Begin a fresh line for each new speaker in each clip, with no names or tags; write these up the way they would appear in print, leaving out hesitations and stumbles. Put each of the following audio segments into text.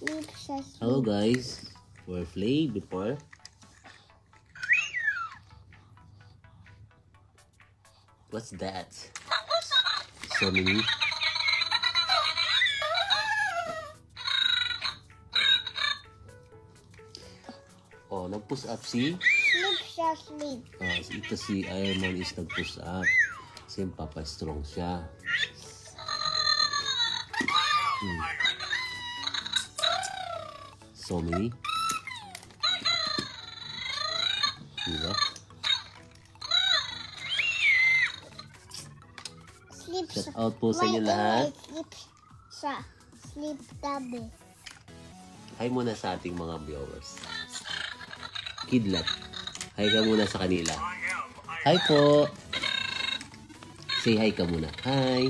Hello guys, we're play before. What's that? So many. Oh, nag-push up si?
Sleep siya, sleep.
Ito si Iron Man is nag-push up. Kasi yung Papa strong siya. So many. Diba?
Sleep
Shout
siya.
out po sa inyo lahat.
Sleep siya. Sleep tabi.
Hi muna sa ating mga viewers. Kidlat. Hi ka muna sa kanila. Hi po. Say hi ka muna. Hi.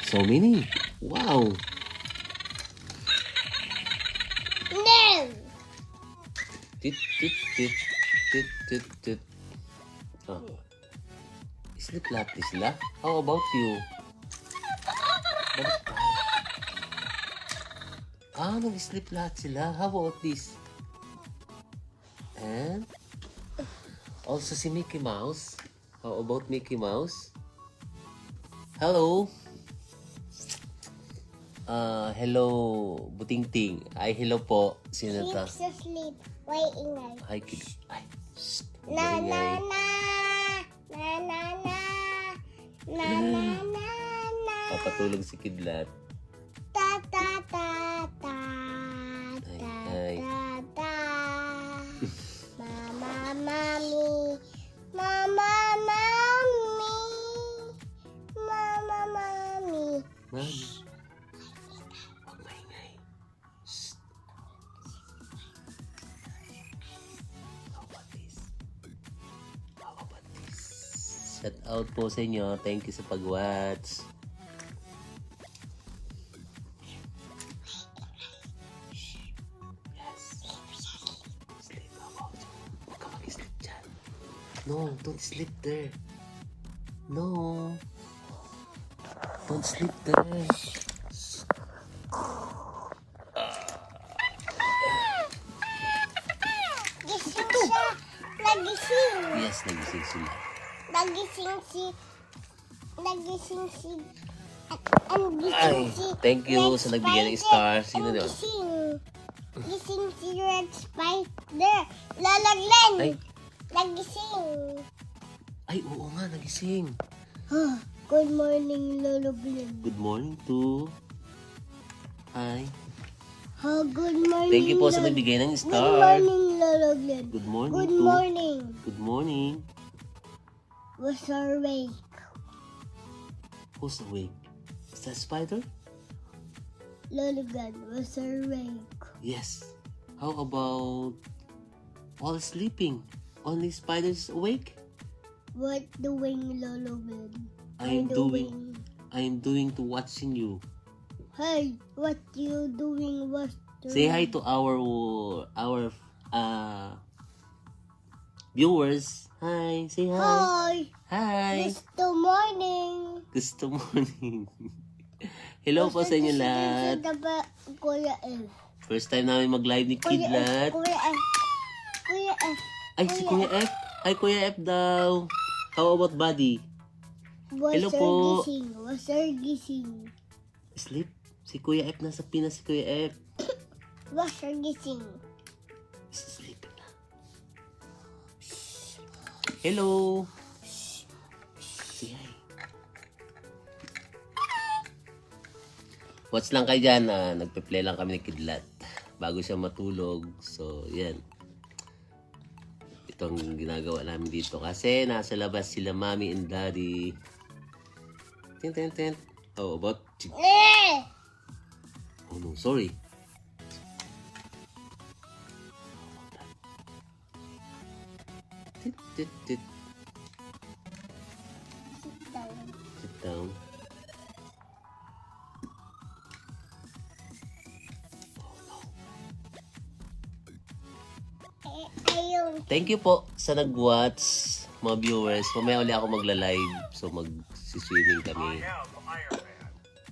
So many. Wow.
No!
Tit, tit, tit. Tit, tit, tit. Oh. Sleep lahat sila. How about you? Nag-sleep lahat sila. How about this? And also si Mickey Mouse. How about Mickey Mouse? Hello. Hello, Butingting. Ay, hello po. Sino
Sleep
ta?
siya, sleep. Why ingay?
Hi, kid. Ay, shh.
Na na
Maingay.
na. Na na na. Na na na na.
Papatulog si Kidlat.
Ta ta ta ta.
Ay,
Ta
ay.
ta ta. Mama mami. Mama mami. Mama mami.
Mami. Huwag maingay. Shh. How about this? How about this? Shout out po sa inyo. Thank you sa pag-watch. Sleep. How about you? Huwag ka mag-sleep dyan. No, don't sleep there. No. Don't sleep there.
Gising siya. Nagising.
Yes, nagising sila.
Nagising si... Nagising si... Ang gising
Ay,
si...
thank you
Red
sa nagbigay ng
Spider.
star. Sino
Ang
yun?
gising. Gising si Red Spider. Lalaglan.
Ay,
Nagising.
ay, oo nga, nagising.
Good morning, Lolo Glenn.
Good morning to... Hi.
Good morning.
Thank you po sa
Lolo-
nagbigay ng
Good
star.
morning, Lolo Glenn.
Good morning
Good
to...
morning.
Good morning.
Was awake.
Who's awake? Is that spider?
Lolo Glenn was awake.
Yes. How about... all sleeping? Only spiders awake?
What doing, Lolo Glenn?
I'm doing to watching you.
Hey, what you doing? What
Say hi to our viewers. Hi, say hi.
Hi.
Hi.
Gusto morning.
Gusto morning. Hello po sa inyo lahat.
Kuya F.
First time namin mag-live ni Kidlat.
Kuya F. Kuya F.
Ay, si Kuya F. Hi, Kuya F daw. How about Buddy? Hello po.
Was gising.
Sleep? Si Kuya F nasa Pinas, si Kuya F.
Was gising.
Sleep na. Hello. Say hi. Watch lang kayo dyan. Nagpe-play lang kami ni Kidlat bago siya matulog. So, yan. Itong ginagawa namin dito. Kasi nasa labas sila Mommy and Daddy. Tin, tin, tin. How about... Oh no, sorry. Tit, tit, tit. Sit down.
Ayun.
Thank you po sa nag-watch, mga viewers. Mamaya ulit ako magla-live. So, mag-swimming kami.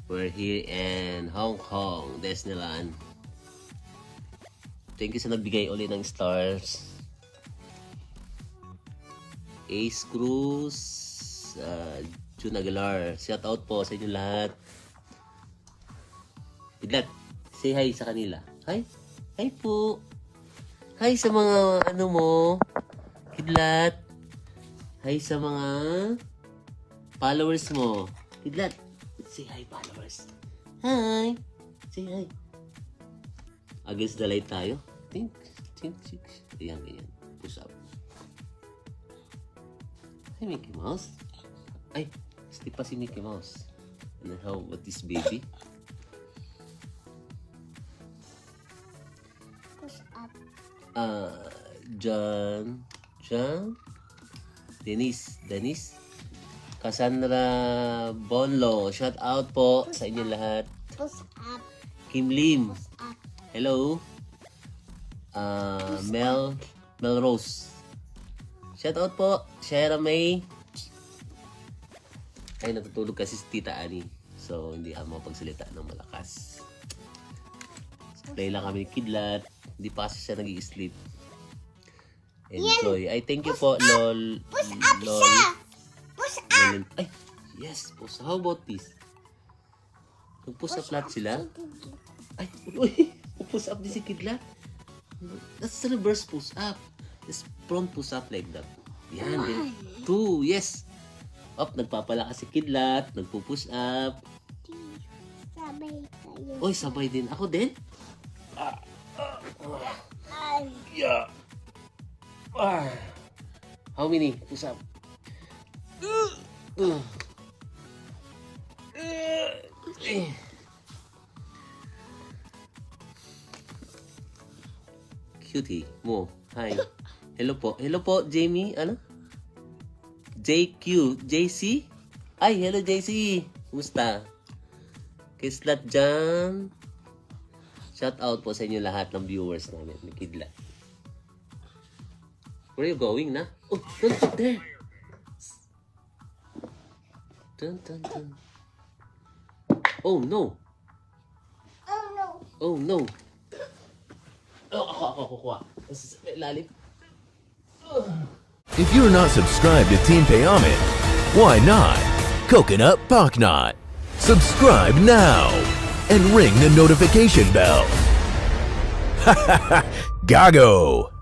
We're here in Hong Kong, Disneyland. Thank you sa nagbigay ulit ng stars. Ace Cruz, June Aguilar. Shout out po sa inyo lahat. Kidlat, say hi sa kanila. Hi. Hi po. Hi sa mga ano mo. Kidlat. Hi sa mga followers mo. Kidlat. Say hi, followers. Hi. Say hi. Against the light tayo. Think. Ayan. Push up. Hi, Mickey Mouse. Ay, sleep pa si Mickey Mouse. And how about this baby?
Push up.
John. Dennis. Cassandra Bonlo, shout out po sa inyo lahat.
Push up.
Kim Lim,
Push up.
hello. Melrose, shout out po. Shara May. Ay, natutulog kasi si Tita Annie. So, hindi ako makapagsalita ng malakas. Play lang kami ni Kidlat. Hindi pa kasi siya nag-i-sleep. Enjoy. Ay, thank you po, lol.
Push up siya. Push up.
Ay, yes, push. How about this? Nag-push up lahat sila? Ay, uy, push up din si Kidlat. That's the reverse push up. Just front push up like that. Yan, din. 2, yes. Up, nagpapalakas si Kidlat. Nagpo-push up.
Sabay kayo.
Uy, sabay din. Ako din?
Ay.
Yeah. How many push up? Cutie mo. Hi. Hello po, Jamie. Ano? JC? Ay, hello JC. Kumusta? Kislat dyan. Shout out po sa inyo lahat ng viewers namin. Ni Kidlat. Where are you going na? Oh, don't go there. Dun. Oh no.
Oh no.
Oh no. Oh, ako kuha. Lalim.
If you're not subscribed to Team Payamit, why not? Coconut Pocknot. Subscribe now and ring the notification bell. Gago!